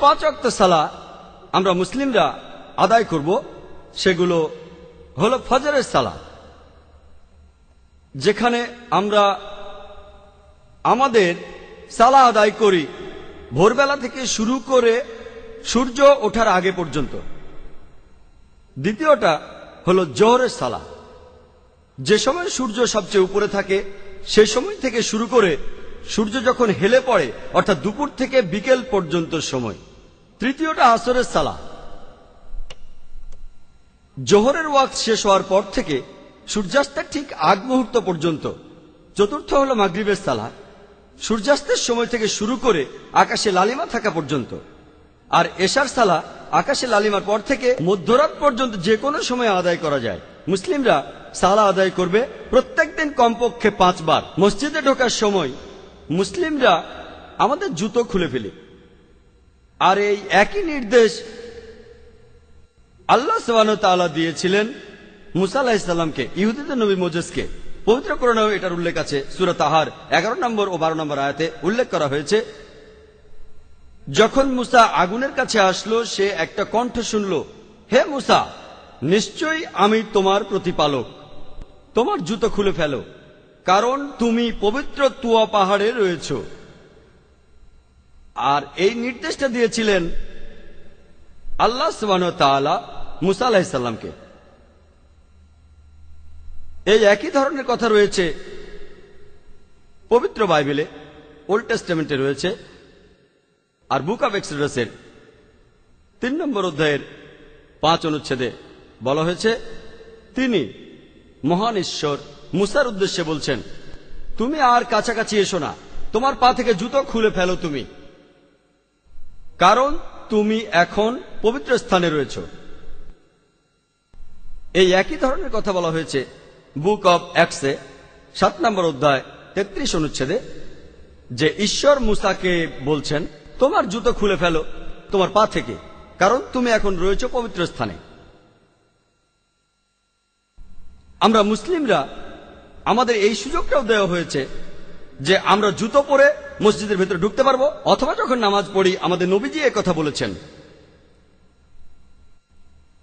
5 ওয়াক্ত সালাত আমরা মুসলিমরা আদায় করব, সেগুলো হলো ফজরের সালাত, যেখানে আমরা আমাদের সালাত আদায় করি ভোরবেলা থেকে শুরু করে সূর্য ওঠার আগে পর্যন্ত। দ্বিতীয়টা হলো জোহরের সালাত, যে সময় সূর্য সবচেয়ে উপরে থাকে সেই সময় থেকে শুরু করে সূর্য যখন হেলে পড়ে অর্থাৎ দুপুর থেকে বিকেল পর্যন্ত সময়। তৃতীয়টা আসরের সালাত, জোহরের ওয়াক্ত শেষ হওয়ার পর থেকে সূর্যাস্তের ঠিক আগ মুহূর্ত পর্যন্ত। চতুর্থ হলো মাগরিবের সালাত, সূর্যাস্তের সময় থেকে শুরু করে আকাশে লালিমা থাকা পর্যন্ত। আর এশার সালাত আকাশে লালিমার পর থেকে মধ্যরাত পর্যন্ত যে কোনো সময় আদায় করা যায়। মুসলিমরা সালাত আদায় করবে প্রত্যেকদিন কমপক্ষে 5 বার। মসজিদে ঢোকার সময় মুসলিমরা আমাদের জুতো খুলে ফেলি, আর এই একই নির্দেশ আল্লাহ সুবহানাহু ওয়া তাআলা দিয়েছিলেন মুসা আলাইহিস সালামকে, ইহুদীদের নবী মোজেসকে। পবিত্র কোরআনেও এটার উল্লেখ আছে। সূরা তাহার 11 নম্বর ও 12 নম্বর আয়াতে উল্লেখ করা হয়েছে, যখন মুসা আগুনের কাছে আসলো সে একটা কণ্ঠ শুনল, হে মুসা, নিশ্চয়ই আমি তোমার প্রতিপালক, তোমার জুতো খুলে ফেলো, কারণ তুমি পবিত্র তুয়া পাহাড়ে রয়েছ। আর এই নির্দেশটা দিয়েছিলেন আল্লাহ সুবহানাহু ওয়া তাআলা মুসা আলাইহিস সালামকে। এই একই ধরনের কথা রয়েছে পবিত্র বাইবেলে, ওল্ড টেস্টামেন্টে রয়েছে। আর বুক অব এক্সোডাসের 3 নম্বর অধ্যায়ের 5 অনুচ্ছেদে বলা হয়েছে, তিনি মহান ঈশ্বর মুসার উদ্দেশ্যে বলছেন, তুমি আর কাছাকাছি এসো না, তোমার পা থেকে জুতো খুলে ফেলো তুমি, কারণ তুমি এখন পবিত্র স্থানে রয়েছ। এই একই ধরনের কথা বলা হয়েছে বুক অব অ্যাক্টসে 7 নম্বর অধ্যায় 33 অনুচ্ছেদে, যে ঈশ্বর মুসাকে বলছেন, তোমার জুতো খুলে ফেলো তোমার পা থেকে, কারণ তুমি এখন রয়েছ পবিত্র স্থানে। আমরা মুসলিমরা আমাদের এই সুযোগটাও দেওয়া হয়েছে যে আমরা জুতো পরে মসজিদের ভেতরে ঢুকতে পারবো, অথবা যখন নামাজ পড়ি আমাদের নবীজি এ কথা বলেছেন।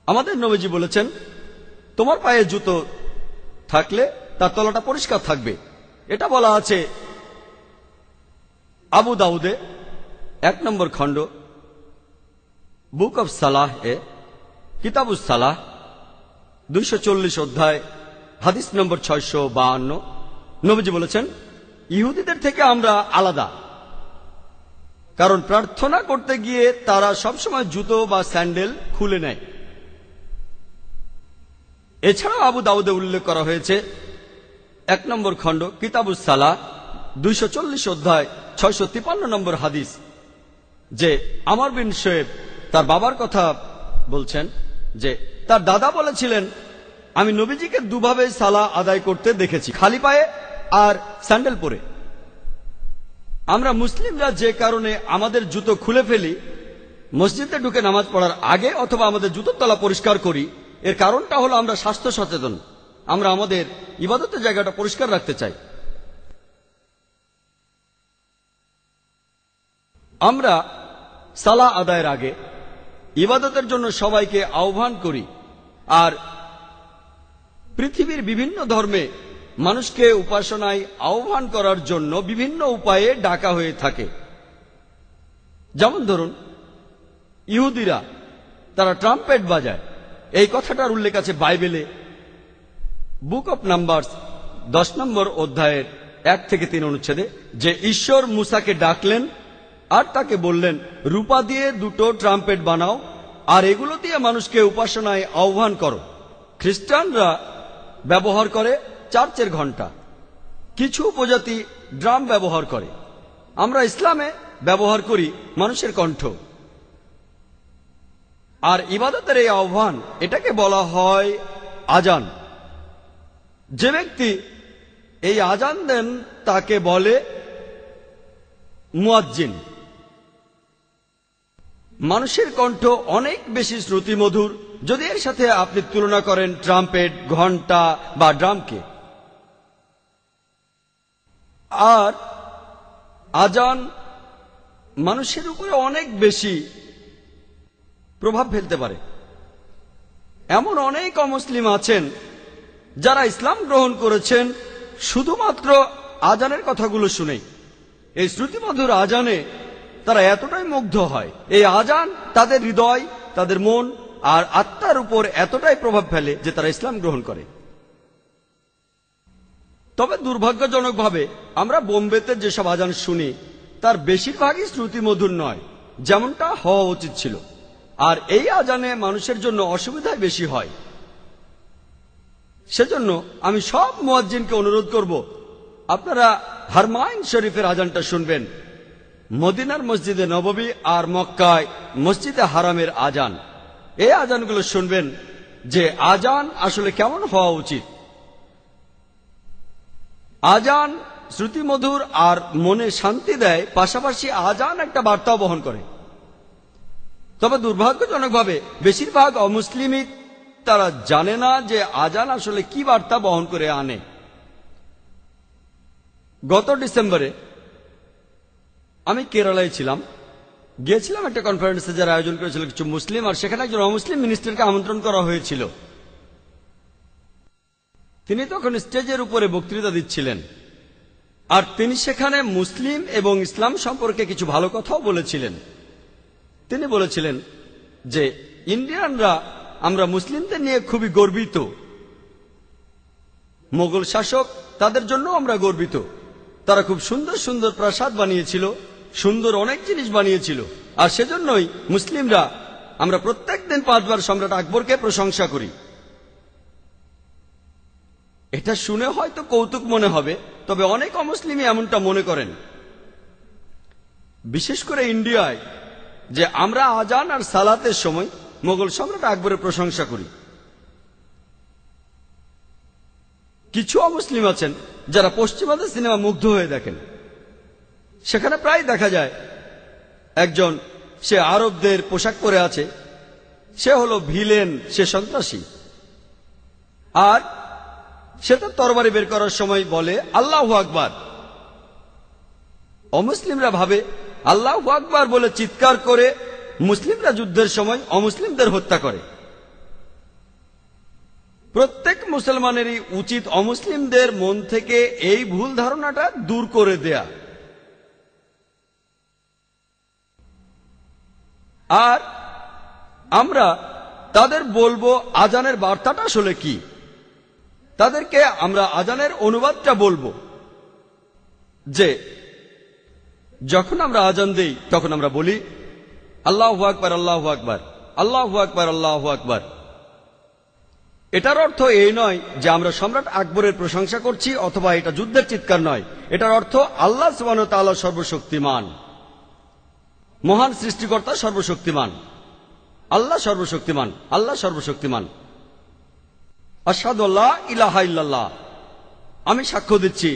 আমাদের নবীজি বলেছেন, তোমার পায়ে জুতো থাকলে তার তলাটা পরিষ্কার থাকবে। এটা বলা আছে আবু দাউদে 1 নম্বর খণ্ড বুক অব সালাহ এ, কিতাবুস সালাহ 240 অধ্যায় হাদিস নম্বর 652। নবীজি বলেছেন, ইহুদিদের থেকে আমরা আলাদা, কারণ প্রার্থনা করতে গিয়ে তারা সবসময় জুতো বা স্যান্ডেল খুলে নেয়। এছাড়াও আবু দাউদে উল্লেখ করা হয়েছে 1 নম্বর খণ্ড কিতাবুস সালাহ 240 অধ্যায় 653 নম্বর হাদিস, যে আমর বিন শোয়েব তার বাবার কথা বলছেন, যে তার দাদা বলেছিলেন, আমি নবীজিকে দুভাবে সালাহ আদায় করতে দেখেছি, খালি পায়ে আর স্যান্ডেল পরে। আমরা মুসলিমরা যে কারণে আমাদের জুতো খুলে ফেলি মসজিদে ঢুকে নামাজ পড়ার আগে, অথবা আমাদের জুতোর তলা পরিষ্কার করি, এর কারণটা হলো আমরা স্বাস্থ্য সচেতন। আমরা আমাদের ইবাদতের জায়গাটা পরিষ্কার রাখতে চাই। আমরা সালাহ আদায়ের আগে ইবাদতের জন্য সবাইকে আহ্বান করি, আর পৃথিবীর বিভিন্ন ধর্মে মানুষকে উপাসনায় আহ্বান করার জন্য বিভিন্ন উপায়ে ডাকা হয়ে থাকে। যেমন ধরুন, ইহুদিরা তারা ট্রাম্পেট বাজায়, এই কথাটার উল্লেখ আছে বাইবেলে বুক অব নাম্বারস 10 নম্বর অধ্যায়ের 1 থেকে 3 অনুচ্ছেদে, যে ঈশ্বর মুসাকে ডাকলেন আর তাকে বললেন, রূপা দিয়ে 2টো ট্রাম্পেট বানাও আর এগুলো দিয়ে মানুষকে উপাসনায় আহ্বান করো। খ্রিস্টানরা ব্যবহার করে চার্চের ঘণ্টা, কিছু উপজাতি ড্রাম ব্যবহার করে, আমরা ইসলামে ব্যবহার করি মানুষের কণ্ঠ। আর ইবাদতের এই আহ্বান, এটাকে বলা হয় আজান। যে ব্যক্তি এই আজান দেন তাকে বলে মুয়াজ্জিন। মানুষের কণ্ঠ অনেক বেশি শ্রুতিমধুর যদি এর সাথে আপনি তুলনা করেন ট্রাম্পেট, ঘণ্টা বা ড্রামকে। আর আজান মানুষের উপরে অনেক বেশি প্রভাব ফেলতে পারে। এমন অনেক অমুসলিম আছেন যারা ইসলাম গ্রহণ করেছেন শুধুমাত্র আজানের কথাগুলো শুনেই। এই শ্রুতিমধুর আজানে তারা এতটাই মুগ্ধ হয়, এই আজান তাদের হৃদয়, তাদের মন আর আত্মার উপর এতটাই প্রভাব ফেলে যে তারা ইসলাম গ্রহণ করে। তবে দুর্ভাগ্যজনকভাবে আমরা বোম্বেতে যেসব আজান শুনি তার বেশিরভাগই শ্রুতিমধুর নয়, যেমনটা হওয়া উচিত ছিল। আর এই আজানে মানুষের জন্য অসুবিধাই বেশি হয়। সেজন্য আমি সব মুয়াজ্জিনকে অনুরোধ করব, আপনারা হারমাইন শরীফের আজানটা শুনবেন, মদিনার মসজিদে নববী আর মক্কায় মসজিদে হারামের আজান। এই আজানগুলো শুনবেন যে আজান আসলে কেমন হওয়া উচিত। আজান শ্রুতিমধুর আর মনে শান্তি দেয়, পাশাপাশি আজান একটা বার্তাও বহন করে। তবে দুর্ভাগ্যজনকভাবে বেশিরভাগ অমুসলিমই তারা জানে না যে আজান আসলে কি বার্তা বহন করে আনে। গত ডিসেম্বরে আমি কেরালায় ছিলাম, গিয়েছিলাম একটা কনফারেন্সে যারা আয়োজন করেছিল কিছু মুসলিম, আর সেখানে একজন অমুসলিম মিনিস্টারকে আমন্ত্রণ করা হয়েছিল। তিনি তখন স্টেজের উপরে বক্তৃতা দিচ্ছিলেন, আর তিনি সেখানে মুসলিম এবং ইসলাম সম্পর্কে কিছু ভালো কথাও বলেছিলেন। তিনি বলেছিলেন যে ইন্ডিয়ানরা আমরা মুসলিমদের নিয়ে খুবই গর্বিত, মোগল শাসক তাদের জন্য আমরা গর্বিত। তারা খুব সুন্দর সুন্দর প্রাসাদ বানিয়েছিল, সুন্দর অনেক জিনিস বানিয়েছিল, আর সেজন্যই মুসলিমরা আমরা প্রত্যেক দিন 5 বার সম্রাট আকবরকে প্রশংসা করি। এটা শুনে হয়তো কৌতুক মনে হবে, তবে অনেক অমুসলিমই এমনটা মনে করেন, বিশেষ করে ইন্ডিয়ায়, যে আমরা আজান আর সালাতের সময় মোগল সম্রাট আকবরের প্রশংসা করি। কিছু অমুসলিম আছেন যারা পশ্চিমাদের সিনেমা মুগ্ধ হয়ে দেখেন। সেখানে প্রায় দেখা যায় একজন, সে আরবদের পোশাক পরে আছে, সে হলো ভিলেন, সে সন্ত্রাসী, আর সে তার তরবারি বের করার সময় বলে আল্লাহু আকবার। অমুসলিমরা ভাবে আল্লাহু আকবার বলে চিৎকার করে মুসলিমরা যুদ্ধের সময় অমুসলিমদের হত্যা করে। প্রত্যেক মুসলমানেরই উচিত অমুসলিমদের মন থেকে এই ভুল ধারণাটা দূর করে দেয়া। আর আমরা তাদের বলবো আজানের বার্তাটা আসলে কি। তাদেরকে আমরা আজানের অনুবাদটা বলবো যে যখন আমরা আজান দেই তখন আমরা বলি আল্লাহু আকবার, আল্লাহু আকবার, আল্লাহু আকবার, আল্লাহু আকবার। এটার অর্থ এই নয় যে আমরা সম্রাট আকবরের প্রশংসা করছি, অথবা এটা যুদ্ধের চিৎকার নয়। এটার অর্থ আল্লাহ সুবহানাহু ওয়া তাআলা সর্বশক্তিমান, মহান সৃষ্টিকর্তা সর্বশক্তিমান, আল্লাহ সর্বশক্তিমান, আল্লাহ সর্বশক্তিমান। আশহাদু আল্লা ইলাহা ইল্লাল্লাহ, আমি সাক্ষ্য দিচ্ছি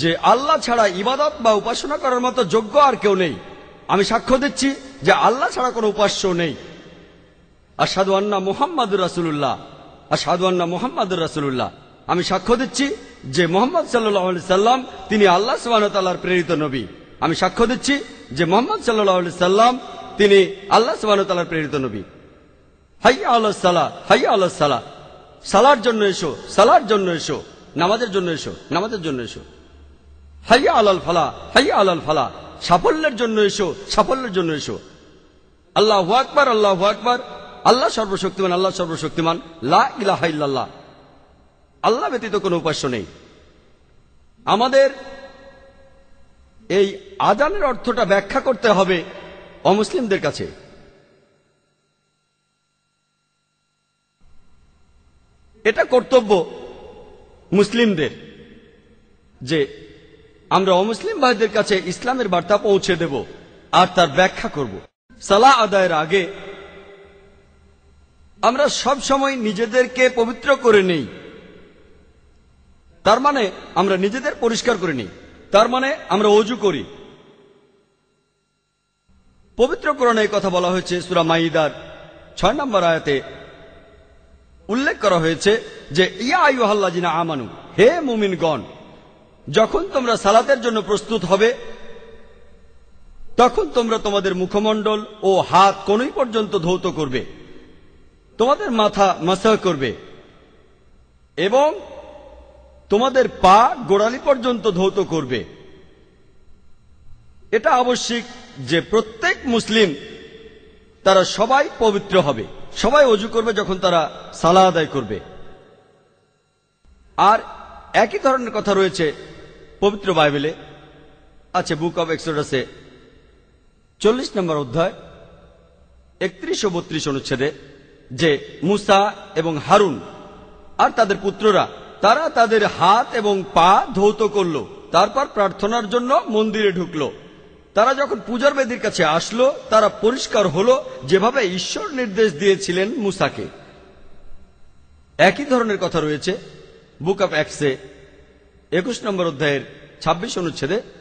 যে আল্লাহ ছাড়া ইবাদত বা উপাসনা করার মতো যোগ্য আর কেউ নেই। আমি সাক্ষ্য দিচ্ছি যে আল্লাহ ছাড়া কোনো উপাস্য নেই। আশহাদু আন্না মুহাম্মাদুর রাসূলুল্লাহ, আশহাদু আন্না মুহাম্মাদুর রাসূলুল্লাহ, আমি সাক্ষ্য দিচ্ছি যে মুহাম্মদ সাল্লাল্লাহু আলাইহি সাল্লাম তিনি আল্লাহ সুবহানাহু ওয়া তাআলার প্রেরিত নবী। আমি সাক্ষ্য দিচ্ছি যে মুহাম্মদ সাল্লাল্লাহু আলাইহি সাল্লাম তিনি আল্লাহ সুবহানাহু ওয়া তাআলার প্রেরিত নবী। হাইয়া আলাস সালাহ, হাইয়া আলাস সালাহ, সালার জন্য এসো, সালার জন্য এসো, নামাজের জন্য এসো, নামাজের জন্য এসো। হাইয়া আলাল ফালাহ, হাইয়া আলাল ফালাহ, সাফল্যের জন্য এসো, সাফল্যের জন্য এসো। আল্লাহু আকবার, আল্লাহু আকবার, আল্লাহ সর্বশক্তিমান, আল্লাহ সর্বশক্তিমান, লা ইলাহা ইল্লাল্লাহ, আল্লাহ ব্যতীত কোনো উপাস্য নেই। আমাদের এই আজানের অর্থটা ব্যাখ্যা করতে হবে অমুসলিমদের কাছে। এটা কর্তব্য মুসলিমদের যে আমরা অমুসলিম ভাইদের কাছে ইসলামের বার্তা পৌঁছে দেব আর তার ব্যাখ্যা করব। সালাহ আদায়ের আগে আমরা সব সময় নিজেদেরকে পবিত্র করে নেই, তার মানে আমরা নিজেদের পরিষ্কার করে নিই, তার মানে আমরা ওযু করি। পবিত্র কোরআনে এই কথা বলা হয়েছে, সূরা মাইদার 6 নম্বর আয়াতে উল্লেখ করা হয়েছে যে ইয়া আইয়ুহাল্লাযিনা আমানু, হে মুমিনগণ, যখন তোমরা সালাতের জন্য প্রস্তুত হবে তখন তোমরা তোমাদের মুখমণ্ডল ও হাত কনুই পর্যন্ত ধৌত করবে, তোমাদের মাথা মাসাহ করবে এবং তোমাদের পা গোড়ালি পর্যন্ত ধৌত করবে। এটা আবশ্যিক যে প্রত্যেক মুসলিম তারা সবাই পবিত্র হবে, সবাই ওযু করবে যখন তারা সালাহ আদায় করবে। আর একই ধরনের কথা রয়েছে পবিত্র বাইবেলে, আছে বুক অব এক্সোডাসে 40 নম্বর অধ্যায় 31 ও 32 অনুচ্ছেদে, যে মুসা এবং হারুন আর তাদের পুত্ররা তারা তাদের হাত এবং পা ধৌত করল, তারপর প্রার্থনার জন্য মন্দিরে ঢুকলো। তারা যখন পূজার বেদির কাছে আসলো তারা পরিষ্কার হলো, যেভাবে ঈশ্বর নির্দেশ দিয়েছিলেন মুসাকে। একই ধরনের কথা রয়েছে বুক অব অ্যাক্টসে 21 নম্বর অধ্যায়ের 26 অনুচ্ছেদে,